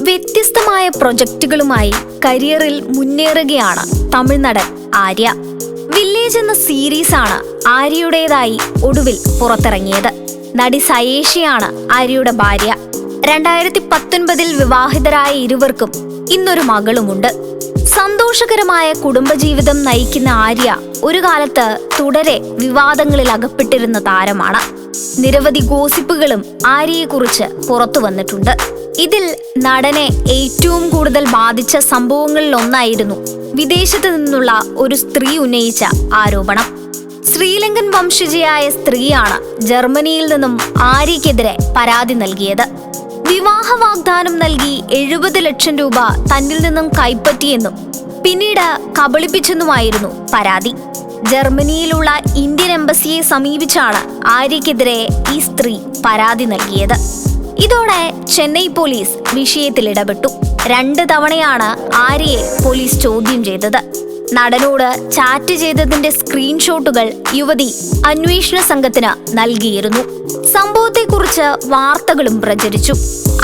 വ്യത്യസ്തമായ പ്രൊജക്റ്റുകളുമായി കരിയറിൽ മുന്നേറുകയാണ് തമിഴ്നടൻ ആര്യ. വില്ലേജ് എന്ന സീരീസാണ് ആര്യയുടേതായി ഒടുവിൽ പുറത്തിറങ്ങിയത്. നടി സയേഷിയാണ് ആര്യയുടെ ഭാര്യ. 2019 വിവാഹിതരായ ഇരുവർക്കും ഇന്നൊരു മകളുമുണ്ട്. സന്തോഷകരമായ കുടുംബജീവിതം നയിക്കുന്ന ആര്യ ഒരു കാലത്ത് തുടരെ വിവാദങ്ങളിൽ അകപ്പെട്ടിരുന്ന താരമാണ്. നിരവധി ഗോസിപ്പുകളും ആര്യയെക്കുറിച്ച് പുറത്തു വന്നിട്ടുണ്ട്. ഇതിൽ നടനെ ഏറ്റവും കൂടുതൽ ബാധിച്ച സംഭവങ്ങളിലൊന്നായിരുന്നു വിദേശത്ത് നിന്നുള്ള ഒരു സ്ത്രീ ഉന്നയിച്ച ആരോപണം. ശ്രീലങ്കൻ വംശജയായ സ്ത്രീയാണ് ജർമ്മനിയിൽ നിന്നും ആര്യയ്ക്കെതിരെ പരാതി നൽകിയത്. വിവാഹ വാഗ്ദാനം നൽകി 70 ലക്ഷം രൂപ തന്നിൽ നിന്നും കൈപ്പറ്റിയെന്നും പിന്നീട് കബളിപ്പിച്ചെന്നുമായിരുന്നു പരാതി. ജർമ്മനിയിലുള്ള ഇന്ത്യൻ എംബസിയെ സമീപിച്ചാണ് ആര്യയ്ക്കെതിരെ ഈ സ്ത്രീ പരാതി നൽകിയത്. ഇതോടെ ചെന്നൈ പോലീസ് വിഷയത്തിൽ ഇടപെട്ടു. 2 തവണയാണ് ആര്യയെ പോലീസ് ചോദ്യം ചെയ്തത്. നടനോട് ചാറ്റ് ചെയ്തതിന്റെ സ്ക്രീൻഷോട്ടുകൾ യുവതി അന്വേഷണ സംഘത്തിന് നൽകിയിരുന്നു. സംഭവത്തെക്കുറിച്ച് വാർത്തകളും പ്രചരിച്ചു.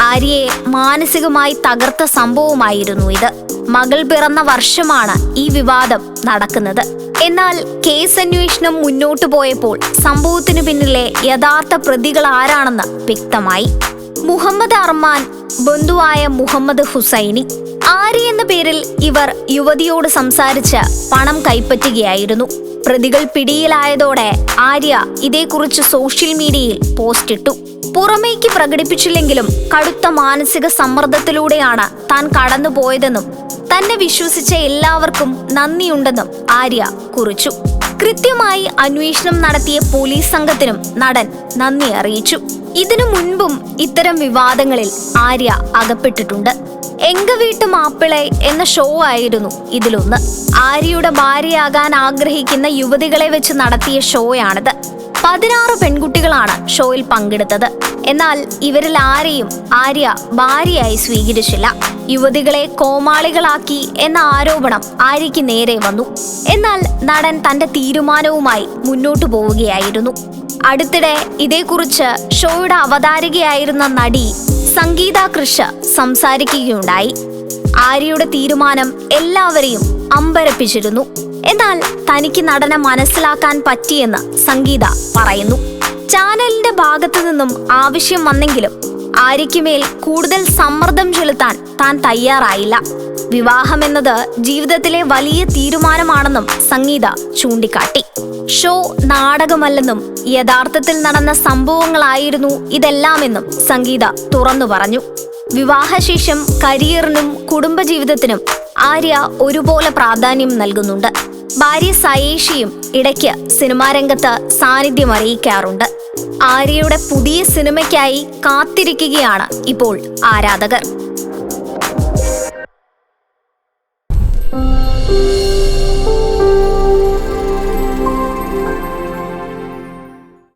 ആര്യയെ മാനസികമായി തകർത്ത സംഭവമായിരുന്നു ഇത്. മകൾ പിറന്ന വർഷമാണ് ഈ വിവാദം നടക്കുന്നത്. എന്നാൽ കേസ് അന്വേഷണം മുന്നോട്ടു പോയപ്പോൾ സംഭവത്തിനു പിന്നിലെ യഥാർത്ഥ പ്രതികൾ ആരാണെന്ന് വ്യക്തമായി. മുഹമ്മദ് അർമാൻ, ബന്ധുവായ മുഹമ്മദ് ഹുസൈനി. ആര്യ എന്ന പേരിൽ ഇവർ യുവതിയോട് സംസാരിച്ച് പണം കൈപ്പറ്റുകയായിരുന്നു. പ്രതികൾ പിടിയിലായതോടെ ആര്യ ഇതേക്കുറിച്ച് സോഷ്യൽ മീഡിയയിൽ പോസ്റ്റിട്ടു. പുറമേക്ക് പ്രകടിപ്പിച്ചില്ലെങ്കിലും കടുത്ത മാനസിക സമ്മർദ്ദത്തിലൂടെയാണ് താൻ കടന്നുപോയതെന്നും തന്നെ വിശ്വസിച്ച എല്ലാവർക്കും നന്ദിയുണ്ടെന്നും ആര്യ കുറിച്ചു. കൃത്യമായി അന്വേഷണം നടത്തിയ പോലീസ് സംഘത്തിനും നടൻ നന്ദി അറിയിച്ചു. ഇതിനു മുൻപും ഇത്തരം വിവാദങ്ങളിൽ ആര്യ അകപ്പെട്ടിട്ടുണ്ട്. എങ്ക വീട്ടു മാപ്പിളെ എന്ന ഷോ ആയിരുന്നു ഇതിലൊന്ന്. ആര്യയുടെ ഭാര്യയാകാൻ ആഗ്രഹിക്കുന്ന യുവതികളെ വെച്ച് നടത്തിയ ഷോയാണിത്. 16 പെൺകുട്ടികളാണ് ഷോയിൽ പങ്കെടുത്തത്. എന്നാൽ ഇവരിൽ ആരെയും ആര്യ ഭാര്യയായി സ്വീകരിച്ചില്ല. യുവതികളെ കോമാളികളാക്കി എന്ന ആരോപണം ആര്യയ്ക്ക് നേരെ വന്നു. എന്നാൽ നടൻ തന്റെ തീരുമാനവുമായി മുന്നോട്ടു പോവുകയായിരുന്നു. അടുത്തിടെ ഇതേക്കുറിച്ച് ഷോയുടെ അവതാരകയായിരുന്ന നടി സംഗീത കൃഷ് സംസാരിക്കുകയുണ്ടായി. ആര്യയുടെ തീരുമാനം എല്ലാവരെയും അമ്പരപ്പിച്ചിരുന്നു. എന്നാൽ തനിക്ക് നടനെ മനസ്സിലാക്കാൻ പറ്റിയെന്ന് സംഗീത പറയുന്നു. ചാനലിന്റെ ഭാഗത്തു നിന്നും ആവശ്യം വന്നെങ്കിലും ആര്യയ്ക്ക് മേൽ കൂടുതൽ സമ്മർദ്ദം ചെലുത്താൻ താൻ തയ്യാറായില്ല. വിവാഹമെന്നത് ജീവിതത്തിലെ വലിയ തീരുമാനമാണെന്നും സംഗീത ചൂണ്ടിക്കാട്ടി. ഷോ നാടകമല്ലെന്നും യഥാർത്ഥത്തിൽ നടന്ന സംഭവങ്ങളായിരുന്നു ഇതെല്ലാമെന്നും സംഗീത തുറന്നു പറഞ്ഞു. വിവാഹശേഷം കരിയറിനും കുടുംബജീവിതത്തിനും ആര്യ ഒരുപോലെ പ്രാധാന്യം നൽകുന്നുണ്ട്. ഭാര്യ സയേഷിയും ഇടയ്ക്ക് സിനിമാ രംഗത്ത് സാന്നിധ്യം അറിയിക്കാറുണ്ട്. ആര്യയുടെ പുതിയ സിനിമയ്ക്കായി കാത്തിരിക്കുകയാണ് ഇപ്പോൾ ആരാധകർ.